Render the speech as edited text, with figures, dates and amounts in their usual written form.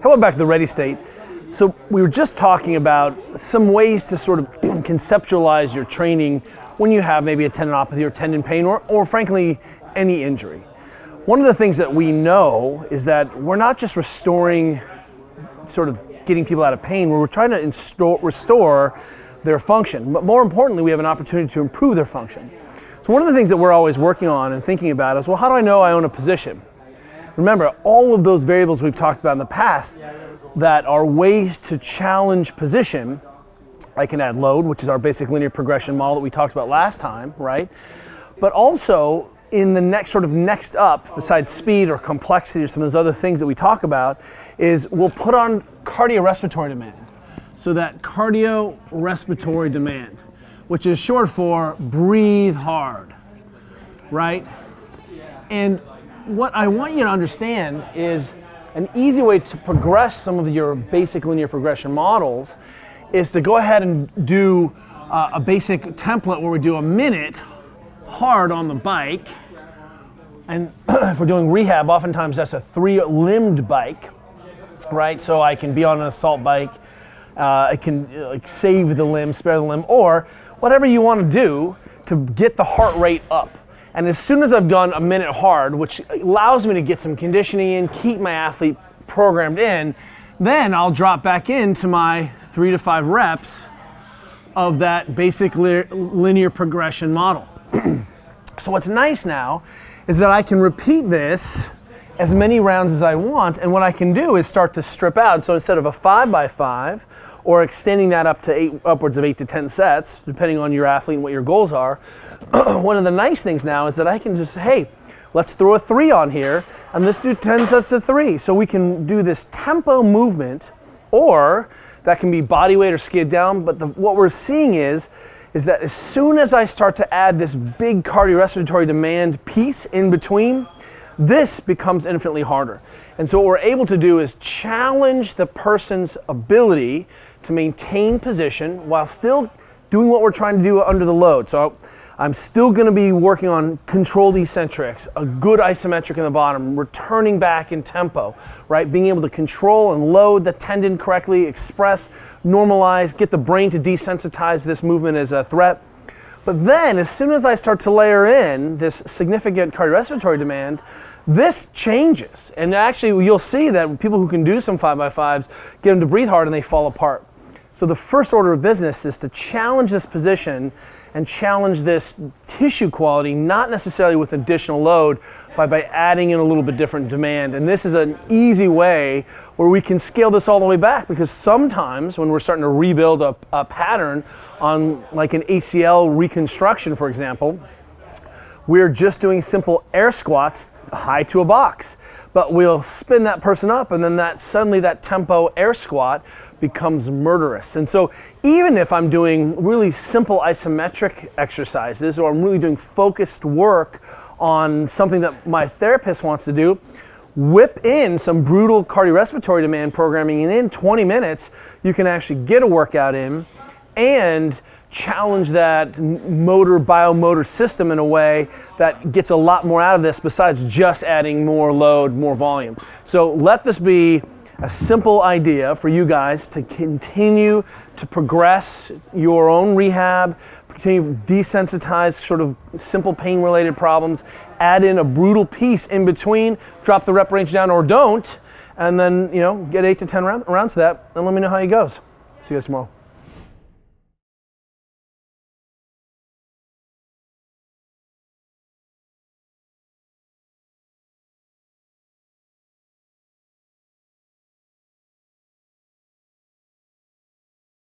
How about back to the ready state? So we were just talking about some ways to sort of conceptualize your training when you have maybe a tendinopathy or tendon pain or frankly, any injury. One of the things that we know is that we're not just restoring, sort of getting people out of pain, we're trying to restore their function. But more importantly, we have an opportunity to improve their function. So one of the things that we're always working on and thinking about is, well, how do I know I own a position? Remember, all of those variables we've talked about in the past that are ways to challenge position. I can add load, which is our basic linear progression model that we talked about last time, right? But also in the next up, besides speed or complexity or some of those other things that we talk about, is we'll put on cardiorespiratory demand. So that cardiorespiratory demand, which is short for breathe hard, right? And what I want you to understand is an easy way to progress some of your basic linear progression models is to go ahead and do a basic template where we do a minute hard on the bike. And if we're doing rehab, oftentimes that's a 3-limbed bike, right? So I can be on an assault bike, I can save the limb, spare the limb, or whatever you want to do to get the heart rate up. And as soon as I've done a minute hard, which allows me to get some conditioning in, keep my athlete programmed in, then I'll drop back into my 3 to 5 reps of that basic linear progression model. So what's nice now is that I can repeat this as many rounds as I want, and what I can do is start to strip out. So instead of a 5x5 or extending that up to upwards of 8 to 10 sets, depending on your athlete and what your goals are, one of the nice things now is that I can just, hey, let's throw a 3 on here and let's do 10 sets of 3. So we can do this tempo movement, or that can be body weight or skid down, but what we're seeing is that as soon as I start to add this big cardiorespiratory demand piece in between, this becomes infinitely harder. And so what we're able to do is challenge the person's ability to maintain position while still doing what we're trying to do under the load. So I'm still going to be working on controlled eccentrics, a good isometric in the bottom, returning back in tempo, right? Being able to control and load the tendon correctly, express, normalize, get the brain to desensitize this movement as a threat. But then as soon as I start to layer in this significant cardiorespiratory demand, this changes. And actually you'll see that people who can do some 5x5s get them to breathe hard and they fall apart. So the first order of business is to challenge this position and challenge this tissue quality, not necessarily with additional load, but by adding in a little bit different demand. And this is an easy way where we can scale this all the way back, because sometimes when we're starting to rebuild a pattern on like an ACL reconstruction, for example, we're just doing simple air squats high to a box, but we'll spin that person up and then suddenly that tempo air squat becomes murderous. And so even if I'm doing really simple isometric exercises, or I'm really doing focused work on something that my therapist wants to do, whip in some brutal cardiorespiratory demand programming, and in 20 minutes you can actually get a workout in and challenge that biomotor system in a way that gets a lot more out of this besides just adding more load, more volume. So let this be a simple idea for you guys to continue to progress your own rehab, continue to desensitize sort of simple pain-related problems, add in a brutal piece in between, drop the rep range down or don't, and then get 8 to 10 rounds of that, and let me know how it goes. See you guys tomorrow.